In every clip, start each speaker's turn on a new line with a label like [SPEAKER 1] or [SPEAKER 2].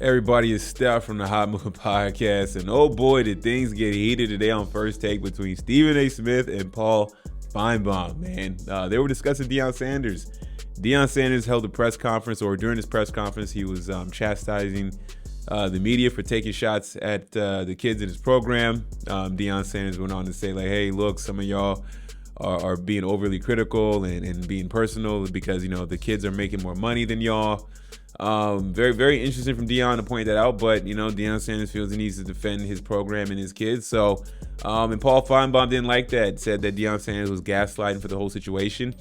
[SPEAKER 1] Everybody is Steph from the Hot Moon Podcast, and oh boy, did things get heated today on First Take between Stephen A. Smith and Paul Finebaum, man. They were discussing Deion Sanders. Deion Sanders held a press conference, or during his press conference, he was chastising the media for taking shots at the kids in his program. Deion Sanders went on to say, like, hey, look, some of y'all are being overly critical and being personal because, you know, the kids are making more money than y'all. Very, very interesting from Deion to point that out, but, you know, Deion Sanders feels he needs to defend his program and his kids. So, and Paul Finebaum didn't like that, said that Deion Sanders was gaslighting for the whole situation.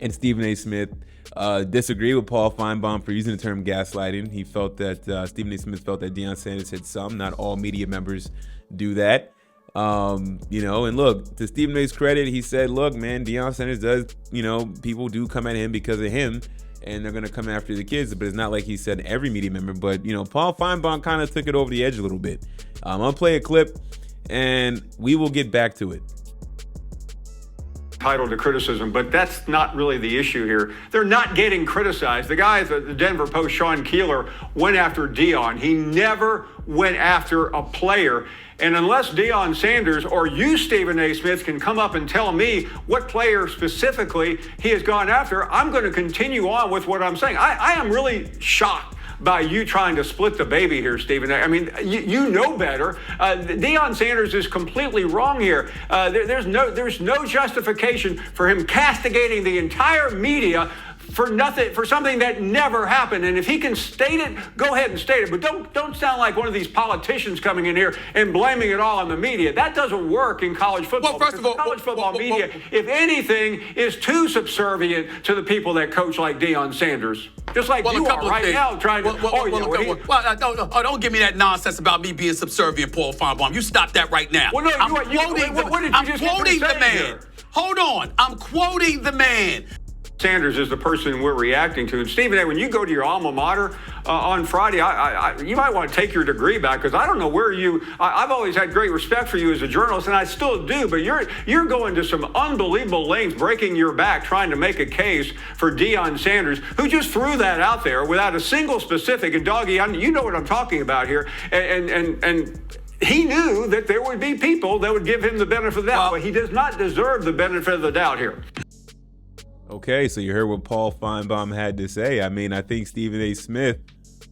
[SPEAKER 1] And Stephen A. Smith disagreed with Paul Finebaum for using the term gaslighting. He felt that Stephen A. Smith felt that Deion Sanders had some, not all media members do that. You know, and look, to Stephen A.'s credit, he said, look, man, Deion Sanders does, you know, people do come at him because of him, and they're going to come after the kids, but it's not like he said every media member. But, you know, Paul Finebaum kind of took it over the edge a little bit. I'm going to play a clip, and we will get back to it.
[SPEAKER 2] Entitled to criticism, but that's not really the issue here. They're not getting criticized. The guy at the Denver Post, Sean Keeler, went after Deion. He never went after a player. And unless Deion Sanders or you, Stephen A. Smith, can come up and tell me what player specifically he has gone after, I'm going to continue on with what I'm saying. I am really shocked by you trying to split the baby here, Stephen. I mean, you know better. Deion Sanders is completely wrong here. There's no justification for him castigating the entire media for nothing, for something that never happened. And if he can state it, go ahead and state it. But don't sound like one of these politicians coming in here and blaming it all on the media. That doesn't work in college football.
[SPEAKER 3] Well, first of all,
[SPEAKER 2] college football media, if anything, is too subservient to the people that coach like Deion Sanders. Just like you are right now trying to.
[SPEAKER 3] Don't give me that nonsense about me being subservient, Paul Finebaum. You stop that right now.
[SPEAKER 2] Well, no, what did you just
[SPEAKER 3] quoting the man.
[SPEAKER 2] Here?
[SPEAKER 3] Hold on. I'm quoting the man.
[SPEAKER 2] Sanders is the person we're reacting to. And Stephen A., when you go to your alma mater on Friday, you might want to take your degree back, because I don't know where I've always had great respect for you as a journalist, and I still do, but you're going to some unbelievable lengths, breaking your back, trying to make a case for Deion Sanders, who just threw that out there without a single specific. And Doggy, you know what I'm talking about here. And he knew that there would be people that would give him the benefit of the doubt, but he does not deserve the benefit of the doubt here.
[SPEAKER 1] Okay, so you heard what Paul Finebaum had to say. I mean, I think Stephen A. Smith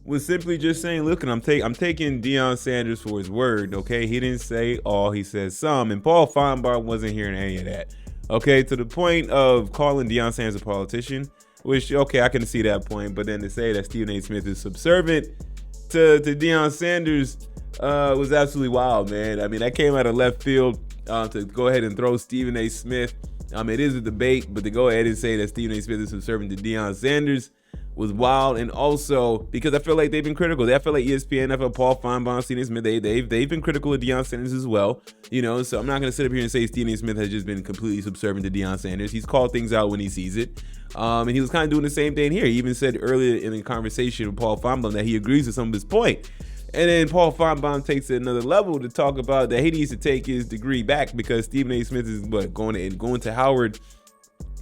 [SPEAKER 1] was simply just saying, look, and I'm taking Deion Sanders for his word, okay? He didn't say all, he said some, and Paul Finebaum wasn't hearing any of that, okay? To the point of calling Deion Sanders a politician, which, okay, I can see that point, but then to say that Stephen A. Smith is subservient to Deion Sanders was absolutely wild, man. I mean, that came out of left field to go ahead and throw Stephen A. Smith. It is a debate, but to go ahead and say that Stephen A. Smith is subservient to Deion Sanders was wild. And also because I feel like they've been critical. I feel like ESPN, I feel Paul Finebaum, Stephen A. Smith, they've been critical of Deion Sanders as well. You know, so I'm not going to sit up here and say Stephen A. Smith has just been completely subservient to Deion Sanders. He's called things out when he sees it. And he was kind of doing the same thing here. He even said earlier in the conversation with Paul Finebaum that he agrees with some of his point. And then Paul Finebaum takes it another level to talk about that he needs to take his degree back because Stephen A. Smith is going to Howard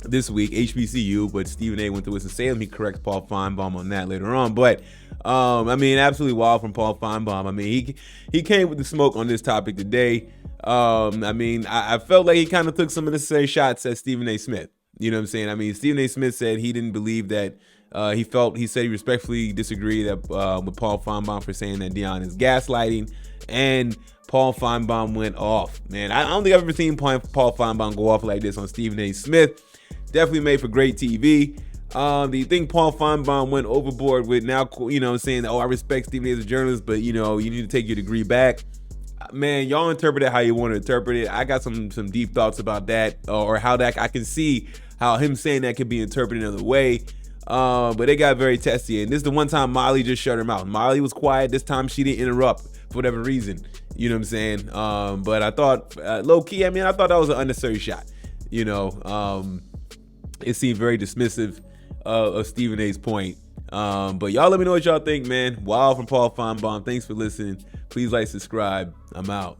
[SPEAKER 1] this week, HBCU, but Stephen A. went to Winston-Salem. He corrects Paul Finebaum on that later on. But, I mean, absolutely wild from Paul Finebaum. I mean, he came with the smoke on this topic today. I mean, I felt like he kind of took some of the same shots at Stephen A. Smith. You know what I'm saying? I mean, Stephen A. Smith said he didn't believe that he said he respectfully disagreed with Paul Finebaum for saying that Deion is gaslighting, and Paul Finebaum went off. Man, I don't think I've ever seen Paul Finebaum go off like this on Stephen A. Smith. Definitely made for great TV. Do you think Paul Finebaum went overboard with now, you know, saying, oh, I respect Stephen A. as a journalist, but, you know, you need to take your degree back? Man, y'all interpret it how you want to interpret it. I got some deep thoughts about that, or how that I can see how him saying that could be interpreted another way. But they got very testy. And this is the one time Molly just shut her mouth. Molly was quiet. This time she didn't interrupt for whatever reason. You know what I'm saying? But I thought, low key, I mean, I thought that was an unnecessary shot. You know, it seemed very dismissive of Stephen A's point. But y'all let me know what y'all think, man. Wild from Paul Finebaum. Thanks for listening. Please like, subscribe. I'm out.